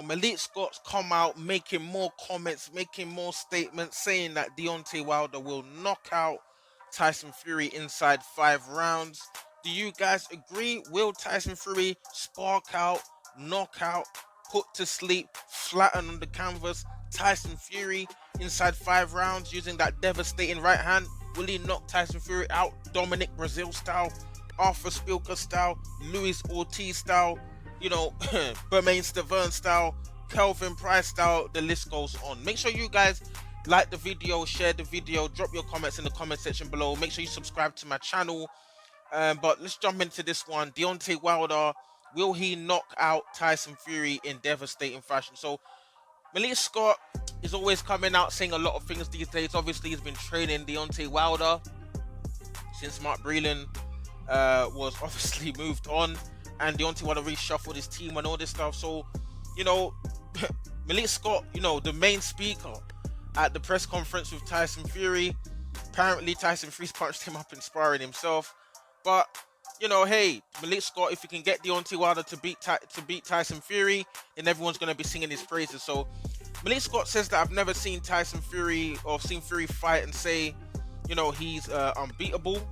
But Malik Scott's come out making more comments, making more statements, saying that Deontay Wilder will knock out Tyson Fury inside 5 rounds. Do you guys agree? Will Tyson Fury spark out, knock out, put to sleep, flatten on the canvas Tyson Fury inside 5 rounds using that devastating right hand? Will he knock Tyson Fury out Dominic Brazil style, Arthur Spilker style, Luis Ortiz style, Bermain Stavern style, Kelvin Price style? The list goes on. Make sure you guys like the video, share the video, drop your comments in the comment section below. Make sure you subscribe to my channel. But let's jump into this one. Deontay Wilder, will he knock out Tyson Fury in devastating fashion? So Malik Scott is always coming out saying a lot of things these days. Obviously, he's been training Deontay Wilder since Mark Breland was obviously moved on, and Deontay Wilder reshuffled his team and all this stuff. So, Malik Scott, the main speaker at the press conference with Tyson Fury. Apparently, Tyson Fury's punched him up in sparring himself. But, hey, Malik Scott, if you can get Deontay Wilder to beat Tyson Fury, then everyone's going to be singing his praises. So, Malik Scott says that I've never seen Tyson Fury or seen Fury fight and say, he's unbeatable.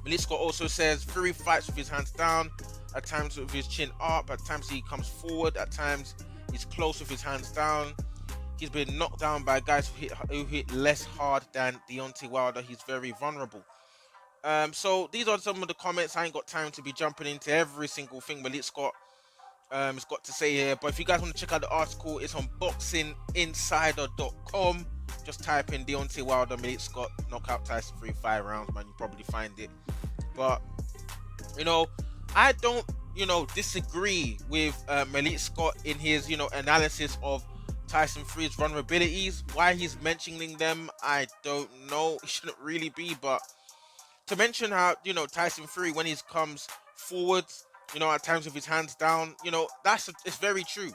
Malik Scott also says Fury fights with his hands down, at times with his chin up, at times he comes forward, at times he's close with his hands down. He's been knocked down by guys who hit less hard than Deontay Wilder. He's very vulnerable. So these are some of the comments. I ain't got time to be jumping into every single thing Malik Scott has got to say here. But if you guys want to check out the article, it's on boxinginsider.com. Just type in Deontay Wilder, Malik Scott, knockout Tyson Fury 5 rounds, man. You probably find it. But, I don't, disagree with Malik Scott in his, analysis of Tyson Fury's vulnerabilities. Why he's mentioning them, I don't know. It shouldn't really be, but to mention how, Tyson Fury, when he comes forwards, at times with his hands down, it's very true.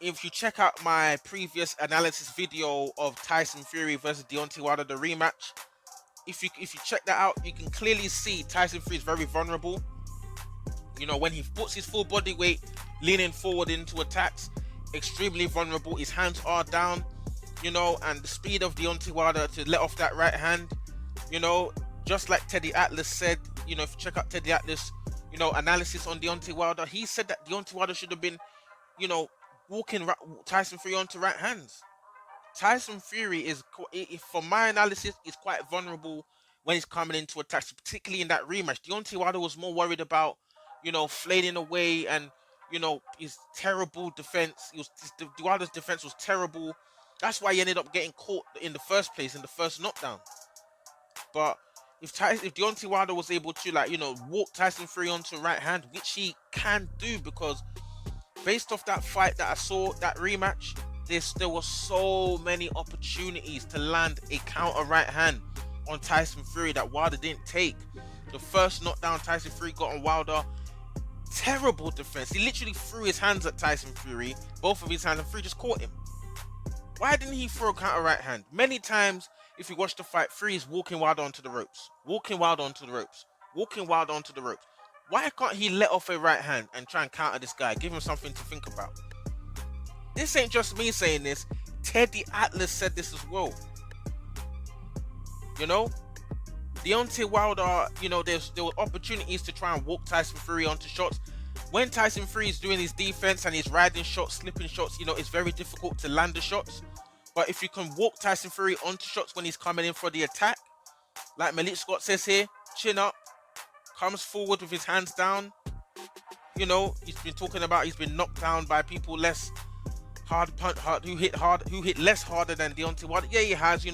If you check out my previous analysis video of Tyson Fury versus Deontay Wilder, the rematch, if you check that out, you can clearly see Tyson Fury is very vulnerable. When he puts his full body weight leaning forward into attacks, extremely vulnerable. His hands are down, and the speed of Deontay Wilder to let off that right hand, just like Teddy Atlas said, if you check out Teddy Atlas, analysis on Deontay Wilder, he said that Deontay Wilder should have been, walking Tyson Fury onto right hands. Tyson Fury is, from my analysis, is quite vulnerable when he's coming into attacks, particularly in that rematch. Deontay Wilder was more worried about, flailing away and, his terrible defense. Wilder's defense was terrible. That's why he ended up getting caught in the first place, in the first knockdown. But if Deontay Wilder was able to, walk Tyson Fury onto right hand, which he can do, because based off that fight that I saw, that rematch, there were so many opportunities to land a counter right hand on Tyson Fury that Wilder didn't take. The first knockdown Tyson Fury got on Wilder, terrible defense. He literally threw his hands at Tyson Fury, both of his hands, and Fury just caught him. Why didn't he throw a counter right hand? Many times, if you watch the fight, Fury is walking Wilder onto the ropes, walking Wilder onto the ropes, walking Wilder onto the ropes. Why can't he let off a right hand and try and counter this guy? Give him something to think about. This ain't just me saying this. Teddy Atlas said this as well. Deontay Wilder, there were opportunities to try and walk Tyson Fury onto shots. When Tyson Fury is doing his defense and he's riding shots, slipping shots, it's very difficult to land the shots. But if you can walk Tyson Fury onto shots when he's coming in for the attack, like Malik Scott says here, chin up, comes forward with his hands down. He's been talking about he's been knocked down by people less hard, who hit less harder than Deontay Wilder. Yeah, he has.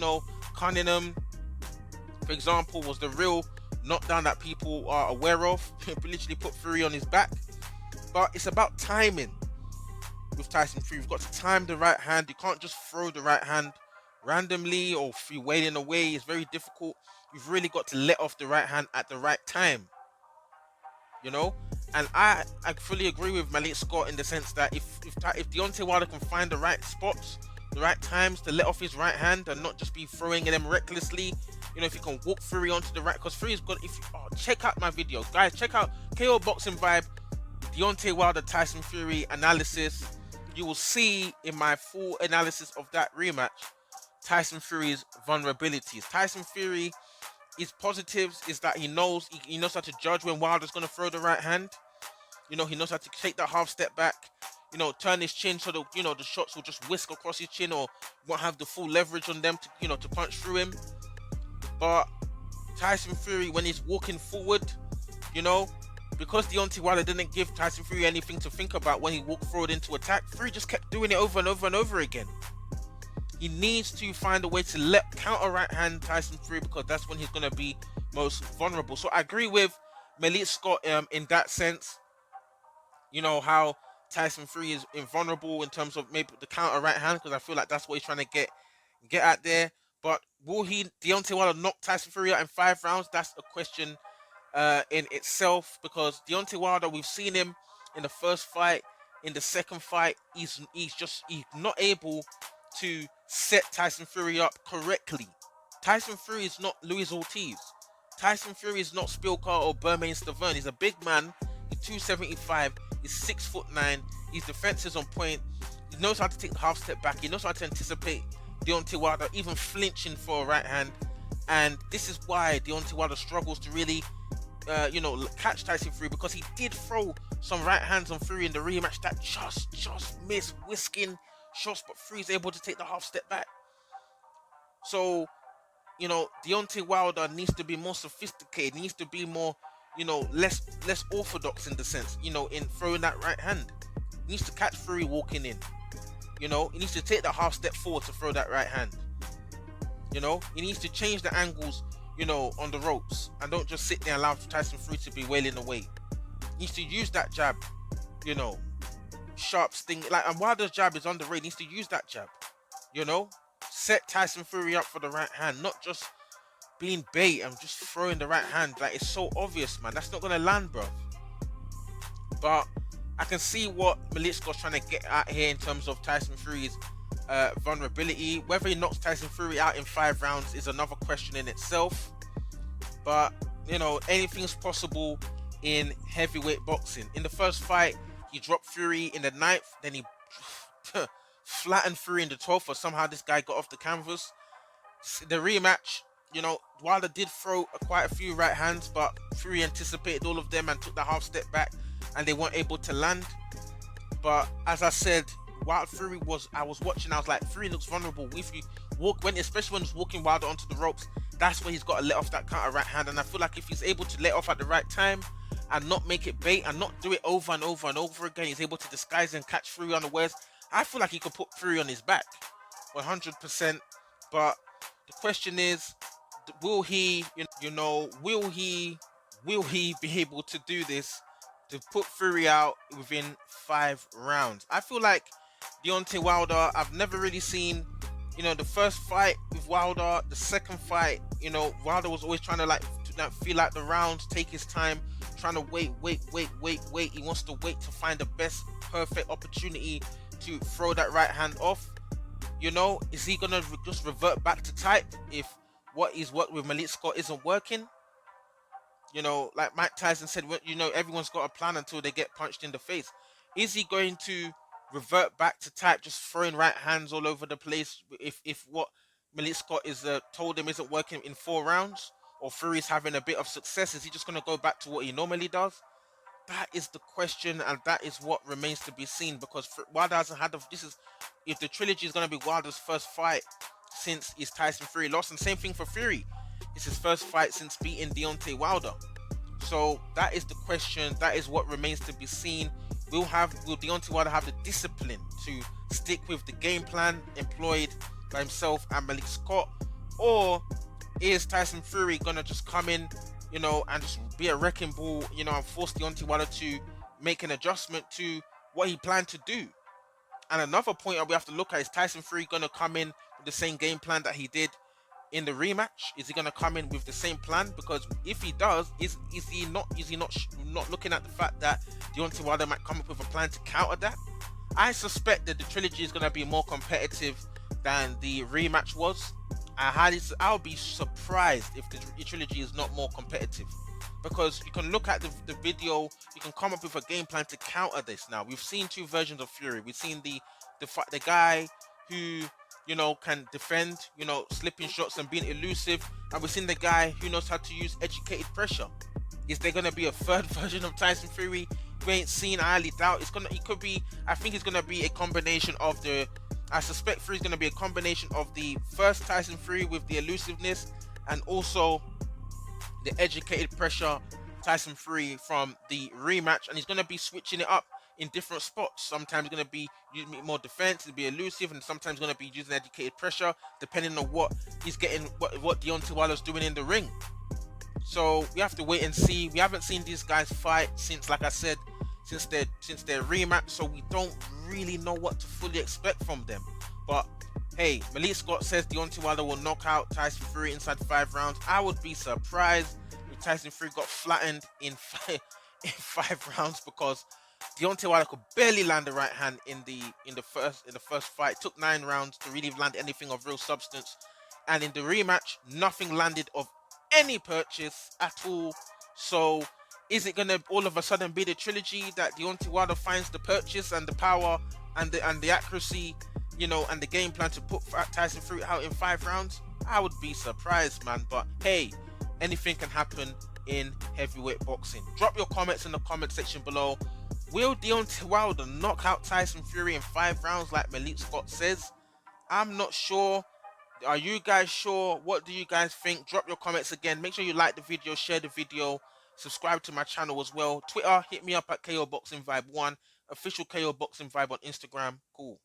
Cunningham, for example, was the real knockdown that people are aware of. Literally put Fury on his back. But it's about timing with Tyson Fury. You've got to time the right hand. You can't just throw the right hand randomly or if you're waiting away. It's very difficult. You've really got to let off the right hand at the right time. And I fully agree with Malik Scott in the sense that if Deontay Wilder can find the right spots, the right times to let off his right hand and not just be throwing them recklessly, if you can walk Fury onto the right, because Fury's got, check out my video, guys, check out KO Boxing Vibe, Deontay Wilder, Tyson Fury analysis. you will see in my full analysis of that rematch Tyson Fury's vulnerabilities. Tyson Fury, his positives is that he knows how to judge when Wilder's going to throw the right hand. He knows how to take that half step back, turn his chin so the shots will just whisk across his chin or won't have the full leverage on them to punch through him. But Tyson Fury, when he's walking forward, because Deontay Wilder didn't give Tyson Fury anything to think about when he walked forward into attack, Fury just kept doing it over and over and over again. He needs to find a way to counter right hand Tyson Fury, because that's when he's going to be most vulnerable. So I agree with Malik Scott in that sense. How Tyson Fury is invulnerable in terms of maybe the counter right hand, because I feel like that's what he's trying to get at there. But will Deontay Wilder knock Tyson Fury out in 5 rounds? That's a question in itself, because Deontay Wilder, we've seen him in the first fight, in the second fight, he's not able to set Tyson Fury up correctly. Tyson Fury is not Luis Ortiz. Tyson Fury is not Spilka or Bermane Stiverne. He's a big man. He's 275. He's 6'9". His defense is on point. He knows how to take the half step back. He knows how to anticipate Deontay Wilder even flinching for a right hand. And this is why Deontay Wilder struggles to really catch Tyson Fury, because he did throw some right hands on Fury in the rematch that just missed, whisking shots, but Fury's able to take the half step back. So, Deontay Wilder needs to be more sophisticated, needs to be more, less orthodox in the sense, in throwing that right hand. He needs to catch Fury walking in. He needs to take the half step forward to throw that right hand. He needs to change the angles, on the ropes, and don't just sit there and allow Tyson Fury to be wailing away. He needs to use that jab, sharp sting, and Wilder's jab is underrated. He needs to use that jab, set Tyson Fury up for the right hand, not just being bait and just throwing the right hand. Like, it's so obvious, man. That's not gonna land, bro. But I can see what Malik Scott's trying to get at here in terms of Tyson Fury's vulnerability. Whether he knocks Tyson Fury out in 5 rounds is another question in itself. But anything's possible in heavyweight boxing. In the first fight, he dropped Fury in the 9th, then he flattened Fury in the 12th, or somehow this guy got off the canvas. The rematch, Wilder did throw quite a few right hands, but Fury anticipated all of them and took the half step back, and they weren't able to land. But as I said, while Fury I was watching, I was like, Fury looks vulnerable. If you especially when he's walking Wilder onto the ropes, that's where he's got to let off that counter right hand. And I feel like if he's able to let off at the right time and not make it bait and not do it over and over and over again, he's able to disguise and catch Fury unawares. I feel like he could put Fury on his back 100%. But the question is, will he be able to do this, to put Fury out within 5 rounds? I feel like Deontay Wilder, I've never really seen, the first fight with Wilder, the second fight, Wilder was always trying to feel out the rounds, take his time, trying to wait. He wants to wait to find the best perfect opportunity to throw that right hand off. Is he gonna just revert back to type if what he's worked with Malik Scott isn't working? Like Mike Tyson said, everyone's got a plan until they get punched in the face. Is he going to revert back to type, just throwing right hands all over the place if what Malik Scott is told him isn't working in 4 rounds, or Fury's having a bit of success? Is he just going to go back to what he normally does? That is the question, and that is what remains to be seen, because Wilder hasn't had if the trilogy is going to be Wilder's first fight since his Tyson Fury loss, and same thing for Fury. It's his first fight since beating Deontay Wilder. So that is the question. That is what remains to be seen. Will Deontay Wilder have the discipline to stick with the game plan employed by himself and Malik Scott, or is Tyson Fury gonna just come in, and just be a wrecking ball, and force Deontay Wilder to make an adjustment to what he planned to do? And another point that we have to look at is Tyson Fury gonna come in with the same game plan that he did in the rematch? Is he gonna come in with the same plan? Because if he does, is he not looking at the fact that Deontay Wilder might come up with a plan to counter that? I suspect that the trilogy is gonna be more competitive than the rematch was. I'll be surprised if the trilogy is not more competitive. because you can look at the video, you can come up with a game plan to counter this. Now we've seen two versions of Fury. We've seen the guy who, you know, can defend, you know, slipping shots and being elusive, and we've seen the guy who knows how to use educated pressure. Is there gonna be a third version of Tyson Fury? We ain't seen. I highly doubt it's gonna. It could be. I think it's gonna be a combination of the. I suspect Fury's gonna be a combination of the first Tyson Fury with the elusiveness, and also the educated pressure Tyson Fury from the rematch, and he's going to be switching it up in different spots. Sometimes going to be using more defense to be elusive, and sometimes going to be using educated pressure, depending on what he's getting, what Deontay Wilder's doing in the ring. So we have to wait and see. We haven't seen these guys fight since, like I said, since their rematch, so we don't really know what to fully expect from them. But hey, Malik Scott says Deontay Wilder will knock out Tyson Fury inside 5 rounds. I would be surprised if Tyson Fury got flattened in in 5 rounds, because Deontay Wilder could barely land the right hand in the first fight. It took 9 rounds to really land anything of real substance, and in the rematch, nothing landed of any purchase at all. So is it gonna all of a sudden be the trilogy that Deontay Wilder finds the purchase and the power and the accuracy, you know, and the game plan to put Tyson Fury out in 5 rounds? I would be surprised, man. But hey, anything can happen in heavyweight boxing. Drop your comments in the comment section below. Will Deontay Wilder knock out Tyson Fury in 5 rounds like Malik Scott says? I'm not sure. Are you guys sure? What do you guys think? Drop your comments again. Make sure you like the video, share the video, subscribe to my channel as well. Twitter, hit me up at KO Boxing Vibe 1, official KO Boxing Vibe on Instagram. Cool.